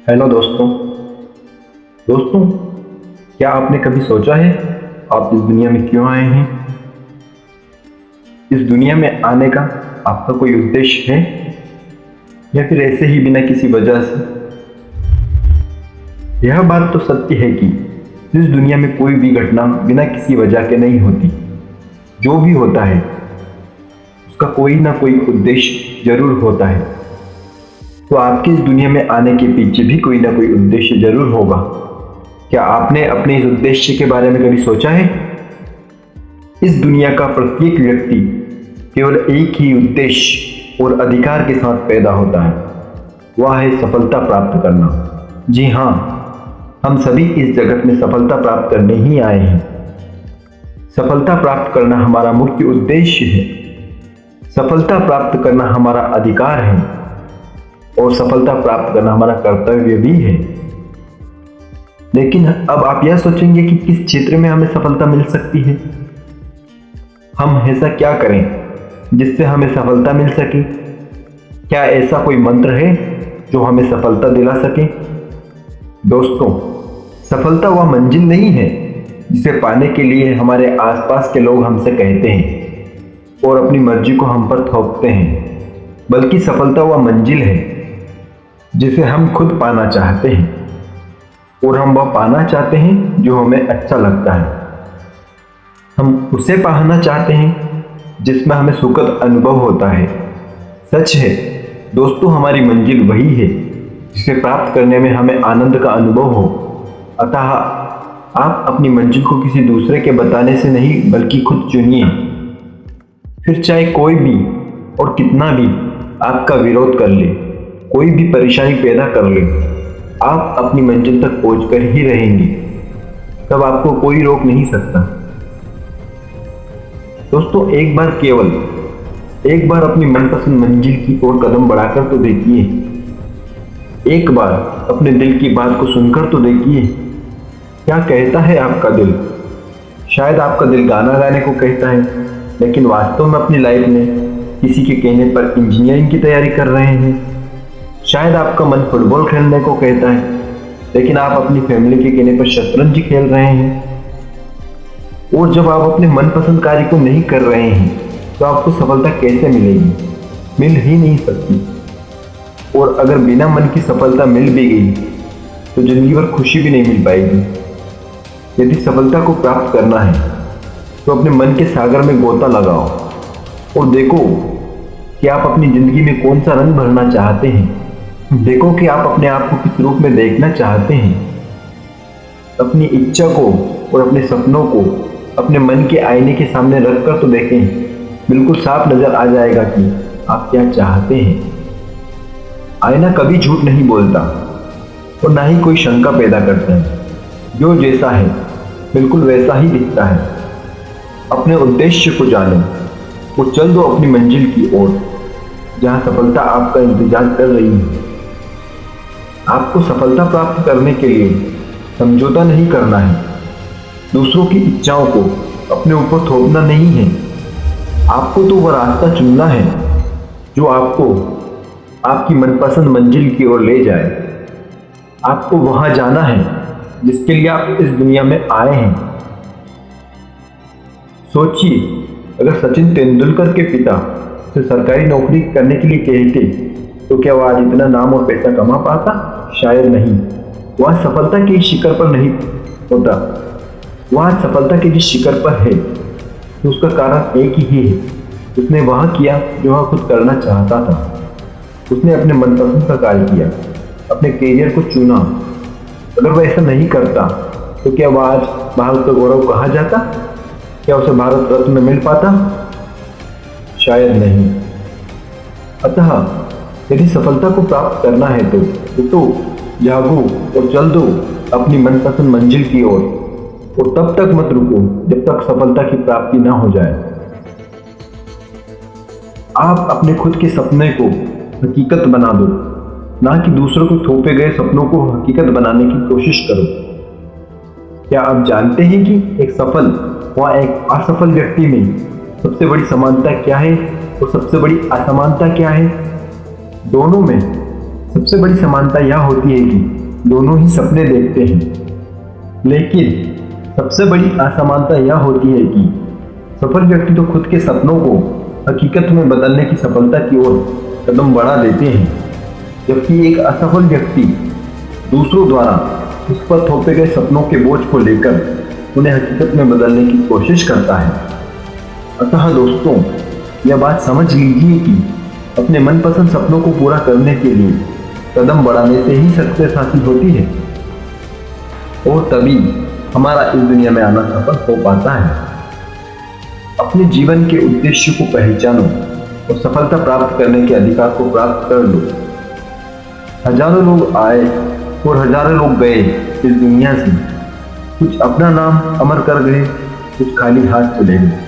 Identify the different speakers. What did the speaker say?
Speaker 1: Hello दोस्तों। दोस्तों, क्या आपने कभी सोचा है आप इस दुनिया में क्यों आए हैं? इस दुनिया में आने का आपका कोई उद्देश्य है या फिर ऐसे ही बिना किसी वजह से? यह बात तो सत्य है कि इस दुनिया में कोई भी घटना बिना किसी वजह के नहीं होती। जो भी होता है उसका कोई ना कोई उद्देश्य जरूर होता है। तो आपके इस दुनिया में आने के पीछे भी कोई ना कोई उद्देश्य जरूर होगा। क्या आपने अपने इस उद्देश्य के बारे में कभी सोचा है? इस दुनिया का प्रत्येक व्यक्ति केवल एक ही उद्देश्य और अधिकार के साथ पैदा होता है, वह है सफलता प्राप्त करना। जी हाँ, हम सभी इस जगत में सफलता प्राप्त करने ही आए हैं। सफलता प्राप्त करना हमारा मुख्य उद्देश्य है। सफलता प्राप्त करना हमारा अधिकार है और सफलता प्राप्त करना हमारा कर्तव्य भी है। लेकिन अब आप यह सोचेंगे कि किस क्षेत्र में हमें सफलता मिल सकती है। हम ऐसा क्या करें जिससे हमें सफलता मिल सके? क्या ऐसा कोई मंत्र है जो हमें सफलता दिला सके? दोस्तों, सफलता वह मंजिल नहीं है जिसे पाने के लिए हमारे आसपास के लोग हमसे कहते हैं और अपनी मर्जी को हम पर थोपते हैं, बल्कि सफलता वह मंजिल है जिसे हम खुद पाना चाहते हैं और हम वह पाना चाहते हैं जो हमें अच्छा लगता है। हम उसे पाना चाहते हैं जिसमें हमें सुखद अनुभव होता है। सच है दोस्तों, हमारी मंजिल वही है जिसे प्राप्त करने में हमें आनंद का अनुभव हो। अतः आप अपनी मंजिल को किसी दूसरे के बताने से नहीं बल्कि खुद चुनिए। फिर चाहे कोई भी और कितना भी आपका विरोध कर ले, कोई भी परेशानी पैदा कर ले, आप अपनी मंजिल तक पहुंचकर ही रहेंगे। तब आपको कोई रोक नहीं सकता। दोस्तों, एक बार अपनी मनपसंद मंजिल की ओर कदम बढ़ाकर तो देखिए। एक बार अपने दिल की बात को सुनकर तो देखिए। क्या कहता है आपका दिल? शायद आपका दिल गाना गाने को कहता है, लेकिन वास्तव में अपनी लाइफ में किसी के कहने पर इंजीनियरिंग की तैयारी कर रहे हैं। शायद आपका मन फुटबॉल खेलने को कहता है, लेकिन आप अपनी फैमिली के कहने पर शतरंज खेल रहे हैं। और जब आप अपने मनपसंद कार्य को नहीं कर रहे हैं तो आपको सफलता कैसे मिलेगी? मिल ही नहीं सकती। और अगर बिना मन की सफलता मिल भी गई तो जिंदगी भर खुशी भी नहीं मिल पाएगी। यदि सफलता को प्राप्त करना है तो अपने मन के सागर में गोता लगाओ और देखो कि आप अपनी जिंदगी में कौन सा रंग भरना चाहते हैं। देखो कि आप अपने आप को किस रूप में देखना चाहते हैं। अपनी इच्छा को और अपने सपनों को अपने मन के आईने के सामने रखकर तो देखें। बिल्कुल साफ नजर आ जाएगा कि आप क्या चाहते हैं। आईना कभी झूठ नहीं बोलता और ना ही कोई शंका पैदा करता है। जो जैसा है बिल्कुल वैसा ही दिखता है। अपने उद्देश्य को जानो और चल दो अपनी मंजिल की ओर, जहां सफलता आपका इंतजार कर रही है। आपको सफलता प्राप्त करने के लिए समझौता नहीं करना है। दूसरों की इच्छाओं को अपने ऊपर थोपना नहीं है। आपको तो वह रास्ता चुनना है जो आपको आपकी मनपसंद मंजिल की ओर ले जाए। आपको वहां जाना है जिसके लिए आप इस दुनिया में आए हैं। सोचिए, अगर सचिन तेंदुलकर के पिता उसे सरकारी नौकरी करने के लिए कहते तो क्या वह आज इतना नाम और पैसा कमा पाता? शायद नहीं। वह सफलता के शिखर पर नहीं होता। वह सफलता के जिस शिखर पर है तो उसका कारण एक ही है। उसने वह किया जो वह खुद करना चाहता था। उसने अपने मनपसंद का कार्य किया, अपने करियर को चुना। अगर वह ऐसा नहीं करता तो क्या वह आज भारत का गौरव कहा जाता? क्या उसे भारत रत्न मिल पाता? शायद नहीं। अतः यदि सफलता को प्राप्त करना है तो जागो और चल दो अपनी मनपसंद मंजिल की ओर। और तब तक मत रुको जब तक सफलता की प्राप्ति ना हो जाए। आप अपने खुद के सपने को हकीकत बना दो, ना कि दूसरों को थोपे गए सपनों को हकीकत बनाने की कोशिश करो। क्या आप जानते हैं कि एक सफल व एक असफल व्यक्ति में सबसे बड़ी समानता क्या है और सबसे बड़ी असमानता क्या है? दोनों में सबसे बड़ी समानता यह होती है कि दोनों ही सपने देखते हैं, लेकिन सबसे बड़ी असमानता यह होती है कि सफल व्यक्ति तो खुद के सपनों को हकीकत में बदलने की सफलता की ओर कदम बढ़ा देते हैं, जबकि एक असफल व्यक्ति दूसरों द्वारा उस पर थोपे गए सपनों के बोझ को लेकर उन्हें हकीकत में बदलने की कोशिश करता है। अतः दोस्तों, यह बात समझ लीजिए कि अपने मनपसंद सपनों को पूरा करने के लिए कदम बढ़ाने से ही सक्सेस हासिल होती है और तभी हमारा इस दुनिया में आना सफल हो पाता है। अपने जीवन के उद्देश्य को पहचानो और सफलता प्राप्त करने के अधिकार को प्राप्त कर लो। हजारों लोग आए और हजारों लोग गए इस दुनिया से, कुछ अपना नाम अमर कर गए, कुछ खाली हाथ चले गए।